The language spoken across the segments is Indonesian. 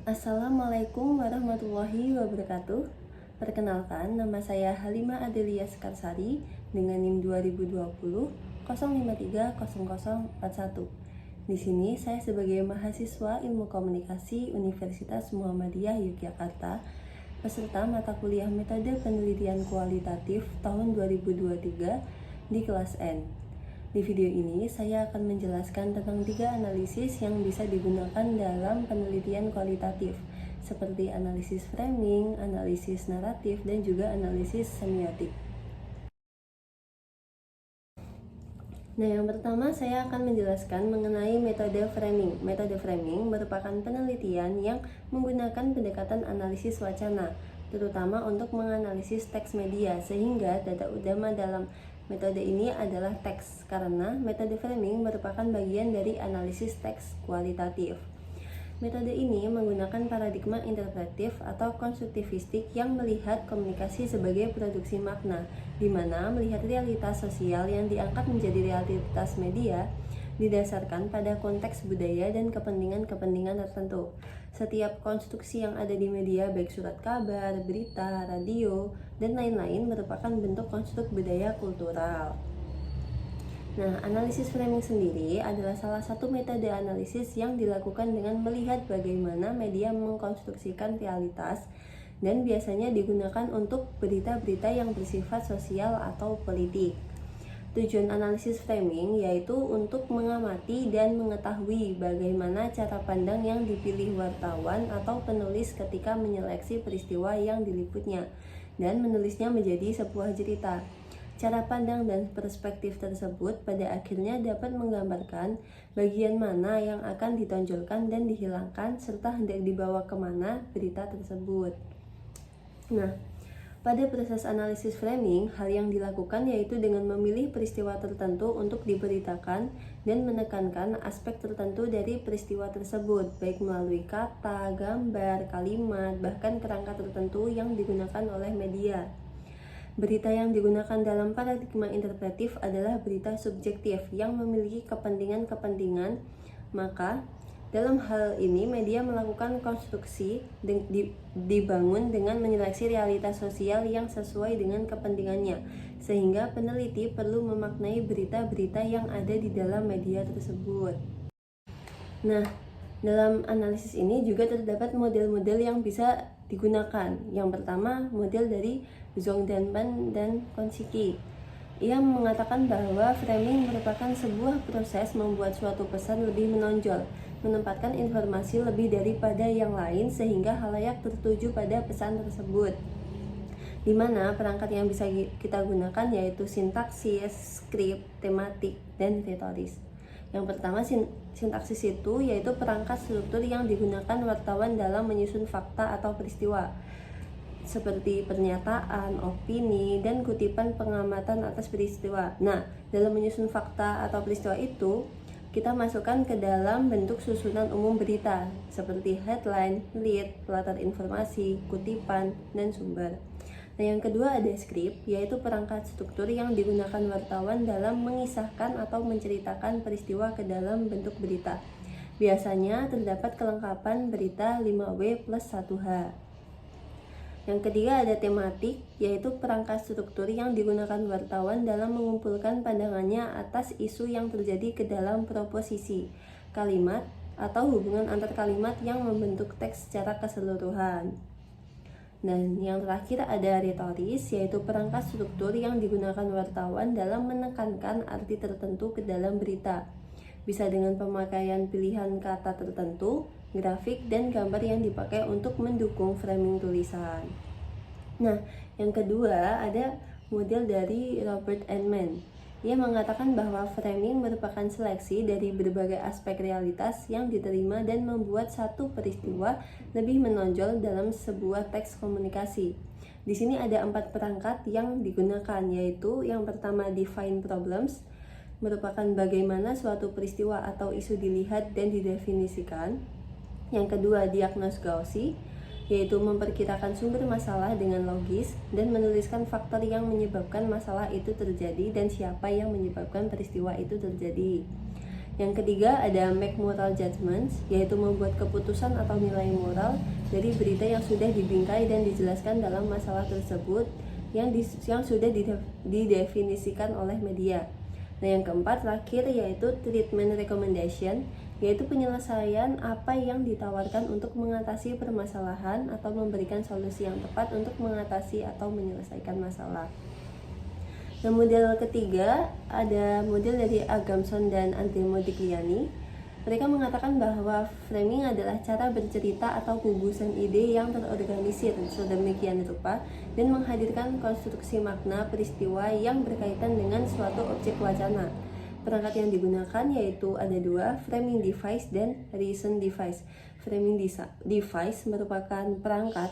Assalamualaikum warahmatullahi wabarakatuh. Perkenalkan, nama saya Halimah Adelia Sekarsari dengan NIM 2020 0530041. Di sini saya sebagai mahasiswa Ilmu Komunikasi Universitas Muhammadiyah Yogyakarta, peserta mata kuliah Metode Penelitian Kualitatif tahun 2023 di kelas N. Di video ini, saya akan menjelaskan tentang 3 analisis yang bisa digunakan dalam penelitian kualitatif, seperti analisis framing, analisis naratif, dan juga analisis semiotik. Nah, yang pertama saya akan menjelaskan mengenai metode framing. Metode framing merupakan penelitian yang menggunakan pendekatan analisis wacana, terutama untuk menganalisis teks media, sehingga data utama dalam metode ini adalah teks, karena metode framing merupakan bagian dari analisis teks kualitatif. Metode ini menggunakan paradigma interpretif atau konstruktivistik yang melihat komunikasi sebagai produksi makna, di mana melihat realitas sosial yang diangkat menjadi realitas media didasarkan pada konteks budaya dan kepentingan-kepentingan tertentu. Setiap konstruksi yang ada di media, baik surat kabar, berita, radio, dan lain-lain, merupakan bentuk konstruk budaya kultural. Nah, analisis framing sendiri adalah salah satu metode analisis yang dilakukan dengan melihat bagaimana media mengkonstruksikan realitas dan biasanya digunakan untuk berita-berita yang bersifat sosial atau politik. Tujuan analisis framing yaitu untuk mengamati dan mengetahui bagaimana cara pandang yang dipilih wartawan atau penulis ketika menyeleksi peristiwa yang diliputnya dan menulisnya menjadi sebuah cerita. Cara pandang dan perspektif tersebut pada akhirnya dapat menggambarkan bagian mana yang akan ditonjolkan dan dihilangkan serta hendak dibawa kemana berita tersebut. Nah, pada proses analisis framing, hal yang dilakukan yaitu dengan memilih peristiwa tertentu untuk diberitakan dan menekankan aspek tertentu dari peristiwa tersebut, baik melalui kata, gambar, kalimat, bahkan kerangka tertentu yang digunakan oleh media. Berita yang digunakan dalam paradigma interpretif adalah berita subjektif yang memiliki kepentingan-kepentingan, maka dalam hal ini, media melakukan konstruksi dibangun dengan menyeleksi realitas sosial yang sesuai dengan kepentingannya, sehingga peneliti perlu memaknai berita-berita yang ada di dalam media tersebut. Nah, dalam analisis ini juga terdapat model-model yang bisa digunakan. Yang pertama, model dari Zongdanpan dan Konsiki. Ia mengatakan bahwa framing merupakan sebuah proses membuat suatu pesan lebih menonjol, menempatkan informasi lebih daripada yang lain sehingga khalayak tertuju pada pesan tersebut. Di mana perangkat yang bisa kita gunakan yaitu sintaksis, skrip, tematik, dan retoris. Yang pertama, sintaksis itu yaitu perangkat struktur yang digunakan wartawan dalam menyusun fakta atau peristiwa, seperti pernyataan, opini, dan kutipan pengamatan atas peristiwa. Nah, dalam menyusun fakta atau peristiwa itu, kita masukkan ke dalam bentuk susunan umum berita, seperti headline, lead, latar informasi, kutipan, dan sumber. Nah, yang kedua ada skrip, yaitu perangkat struktur yang digunakan wartawan dalam mengisahkan atau menceritakan peristiwa ke dalam bentuk berita. Biasanya terdapat kelengkapan berita 5W plus 1H. Yang ketiga ada tematik, yaitu perangkat struktur yang digunakan wartawan dalam mengumpulkan pandangannya atas isu yang terjadi ke dalam proposisi, kalimat, atau hubungan antar kalimat yang membentuk teks secara keseluruhan. Dan yang terakhir ada retoris, yaitu perangkat struktur yang digunakan wartawan dalam menekankan arti tertentu ke dalam berita. Bisa dengan pemakaian pilihan kata tertentu, grafik, dan gambar yang dipakai untuk mendukung framing tulisan. Nah, yang kedua ada model dari Robert Enman. Ia mengatakan bahwa framing merupakan seleksi dari berbagai aspek realitas yang diterima dan membuat satu peristiwa lebih menonjol dalam sebuah teks komunikasi. Di sini ada 4 perangkat yang digunakan, yaitu yang pertama define problems, merupakan bagaimana suatu peristiwa atau isu dilihat dan didefinisikan. Yang kedua, diagnose Gaussian, yaitu memperkirakan sumber masalah dengan logis dan menuliskan faktor yang menyebabkan masalah itu terjadi dan siapa yang menyebabkan peristiwa itu terjadi. Yang ketiga ada make moral judgments, yaitu membuat keputusan atau nilai moral dari berita yang sudah dibingkai dan dijelaskan dalam masalah tersebut yang sudah didefinisikan oleh media. Nah, yang keempat terakhir yaitu treatment recommendation, yaitu penyelesaian apa yang ditawarkan untuk mengatasi permasalahan atau memberikan solusi yang tepat untuk mengatasi atau menyelesaikan masalah. Nah, model ketiga ada model dari Agamson dan Andre Modigliani. Mereka mengatakan bahwa framing adalah cara bercerita atau gugusan ide yang terorganisir sedemikian rupa dan menghadirkan konstruksi makna peristiwa yang berkaitan dengan suatu objek wacana. Perangkat yang digunakan yaitu ada dua, framing device dan reason device. Framing device merupakan perangkat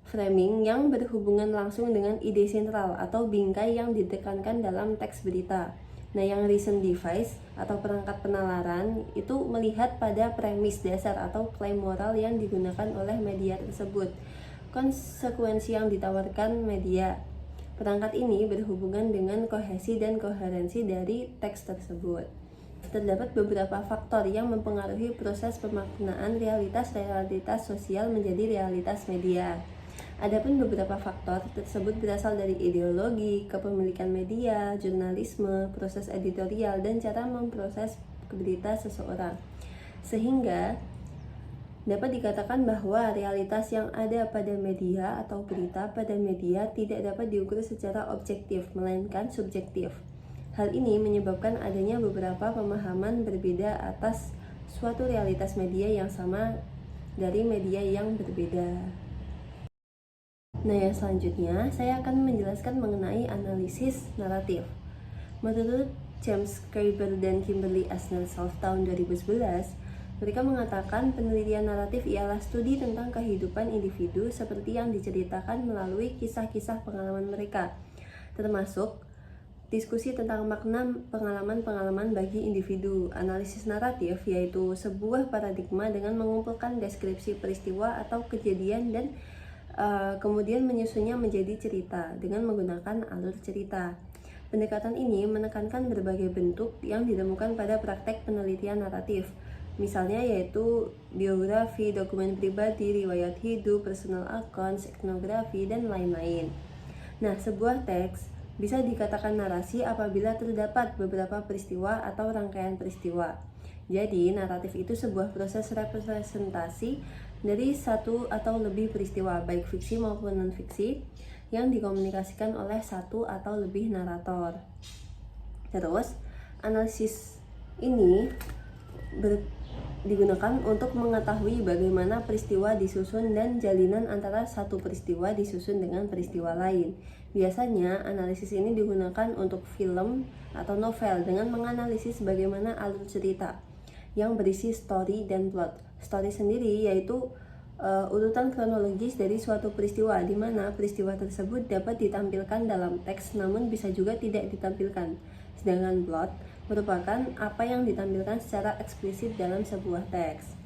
framing yang berhubungan langsung dengan ide sentral atau bingkai yang ditekankan dalam teks berita. Nah, yang reason device atau perangkat penalaran itu melihat pada premis dasar atau klaim moral yang digunakan oleh media tersebut, konsekuensi yang ditawarkan media. Perangkat ini berhubungan dengan kohesi dan koherensi dari teks tersebut. Terdapat beberapa faktor yang mempengaruhi proses pemaknaan realitas sosial menjadi realitas media. Adapun beberapa faktor tersebut berasal dari ideologi, kepemilikan media, jurnalisme, proses editorial, dan cara memproses berita seseorang. Sehingga dapat dikatakan bahwa realitas yang ada pada media atau berita pada media tidak dapat diukur secara objektif, melainkan subjektif. Hal ini menyebabkan adanya beberapa pemahaman berbeda atas suatu realitas media yang sama dari media yang berbeda. Nah, yang selanjutnya saya akan menjelaskan mengenai analisis naratif. Menurut James Graeber dan Kimberly Asner-Self tahun 2011, mereka mengatakan penelitian naratif ialah studi tentang kehidupan individu seperti yang diceritakan melalui kisah-kisah pengalaman mereka, termasuk diskusi tentang makna pengalaman-pengalaman bagi individu. Analisis naratif yaitu sebuah paradigma dengan mengumpulkan deskripsi peristiwa atau kejadian dan kemudian menyusunnya menjadi cerita dengan menggunakan alur cerita. Pendekatan ini menekankan berbagai bentuk yang ditemukan pada praktek penelitian naratif, misalnya yaitu biografi, dokumen pribadi, riwayat hidup, personal accounts, etnografi, dan lain-lain. Nah, sebuah teks bisa dikatakan narasi apabila terdapat beberapa peristiwa atau rangkaian peristiwa. Jadi, naratif itu sebuah proses representasi dari satu atau lebih peristiwa, baik fiksi maupun non-fiksi, yang dikomunikasikan oleh satu atau lebih narator. Terus, analisis ini digunakan untuk mengetahui bagaimana peristiwa disusun dan jalinan antara satu peristiwa disusun dengan peristiwa lain. Biasanya, analisis ini digunakan untuk film atau novel dengan menganalisis bagaimana alur cerita yang berisi story dan plot. Story sendiri yaitu urutan kronologis dari suatu peristiwa, di mana peristiwa tersebut dapat ditampilkan dalam teks namun bisa juga tidak ditampilkan. Sedangkan plot merupakan apa yang ditampilkan secara eksplisit dalam sebuah teks.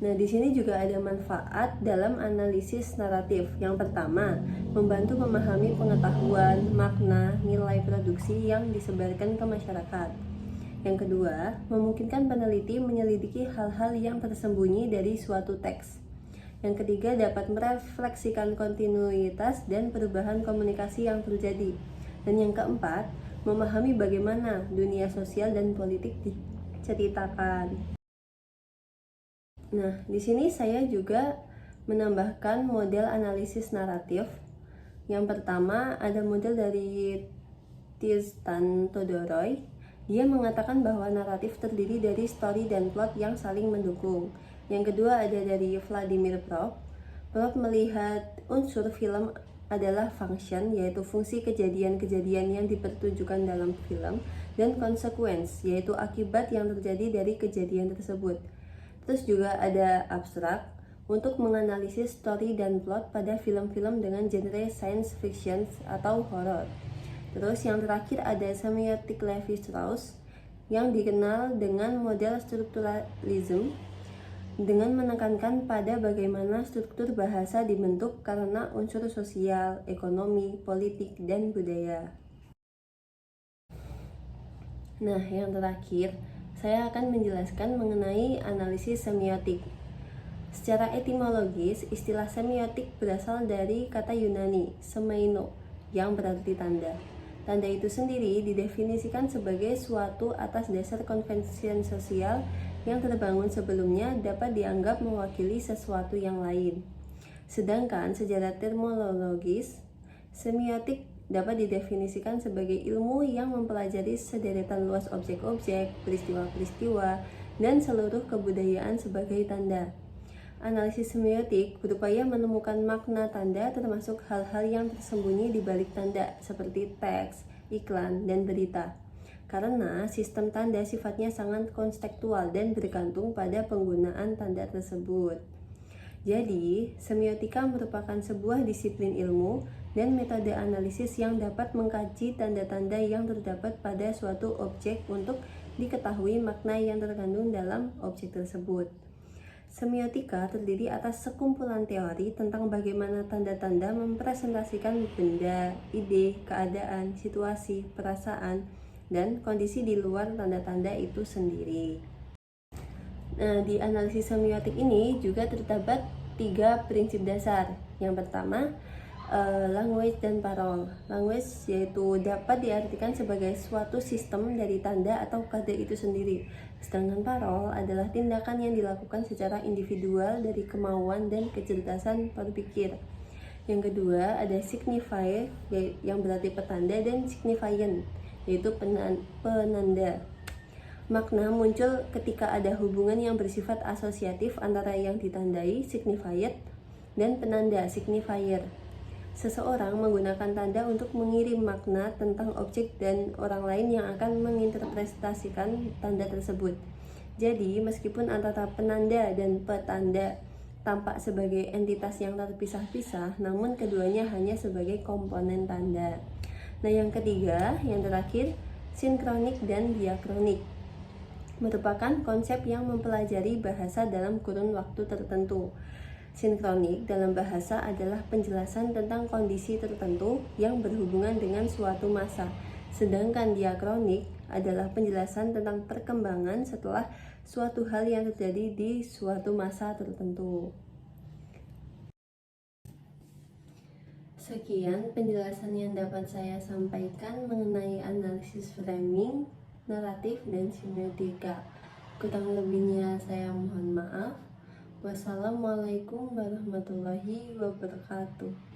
Nah, di sini juga ada manfaat dalam analisis naratif. Yang pertama, membantu memahami pengetahuan, makna, nilai produksi yang disebarkan ke masyarakat. Yang kedua, memungkinkan peneliti menyelidiki hal-hal yang tersembunyi dari suatu teks. Yang ketiga, dapat merefleksikan kontinuitas dan perubahan komunikasi yang terjadi. Dan yang keempat, memahami bagaimana dunia sosial dan politik diceritakan. Nah, di sini saya juga menambahkan model analisis naratif. Yang pertama, ada model dari Tristan Todoroy. Dia mengatakan bahwa naratif terdiri dari story dan plot yang saling mendukung. Yang kedua ada dari Vladimir Prop. Prop melihat unsur film adalah function, yaitu fungsi kejadian-kejadian yang dipertunjukkan dalam film, dan consequence, yaitu akibat yang terjadi dari kejadian tersebut. Terus juga ada abstrak untuk menganalisis story dan plot pada film-film dengan genre science fiction atau horror. Terus yang terakhir ada semiotik Levi-Strauss yang dikenal dengan model strukturalism dengan menekankan pada bagaimana struktur bahasa dibentuk karena unsur sosial, ekonomi, politik, dan budaya. Nah, yang terakhir, saya akan menjelaskan mengenai analisis semiotik. Secara etimologis, istilah semiotik berasal dari kata Yunani, semeino, yang berarti tanda. Tanda itu sendiri didefinisikan sebagai suatu atas dasar konvensi sosial yang terbangun sebelumnya dapat dianggap mewakili sesuatu yang lain. Sedangkan secara terminologis, semiotik dapat didefinisikan sebagai ilmu yang mempelajari sederetan luas objek-objek, peristiwa-peristiwa, dan seluruh kebudayaan sebagai tanda. Analisis semiotik berupaya menemukan makna tanda termasuk hal-hal yang tersembunyi di balik tanda seperti teks, iklan, dan berita. Karena sistem tanda sifatnya sangat konstekstual dan bergantung pada penggunaan tanda tersebut. Jadi, semiotika merupakan sebuah disiplin ilmu dan metode analisis yang dapat mengkaji tanda-tanda yang terdapat pada suatu objek untuk diketahui makna yang terkandung dalam objek tersebut. Semiotika terdiri atas sekumpulan teori tentang bagaimana tanda-tanda mempresentasikan benda, ide, keadaan, situasi, perasaan, dan kondisi di luar tanda-tanda itu sendiri. Nah, di analisis semiotik ini juga terdapat 3 prinsip dasar. Yang pertama, language dan parol. Language yaitu dapat diartikan sebagai suatu sistem dari tanda atau kode itu sendiri. Sedangkan parol adalah tindakan yang dilakukan secara individual dari kemauan dan kecerdasan berpikir. Yang kedua, ada signifier yang berarti petanda dan signifiant yaitu penanda. Makna muncul ketika ada hubungan yang bersifat asosiatif antara yang ditandai, signified, dan penanda, signifier. Seseorang menggunakan tanda untuk mengirim makna tentang objek dan orang lain yang akan menginterpretasikan tanda tersebut. Jadi, meskipun antara penanda dan petanda tampak sebagai entitas yang terpisah-pisah, namun keduanya hanya sebagai komponen tanda. Nah, yang ketiga, yang terakhir, sinkronik dan diakronik merupakan konsep yang mempelajari bahasa dalam kurun waktu tertentu. Sinkronik dalam bahasa adalah penjelasan tentang kondisi tertentu yang berhubungan dengan suatu masa, sedangkan diakronik adalah penjelasan tentang perkembangan setelah suatu hal yang terjadi di suatu masa tertentu. Sekian penjelasan yang dapat saya sampaikan mengenai analisis framing, naratif, dan semiotika. Kurang lebihnya saya mohon maaf. Wassalamualaikum warahmatullahi wabarakatuh.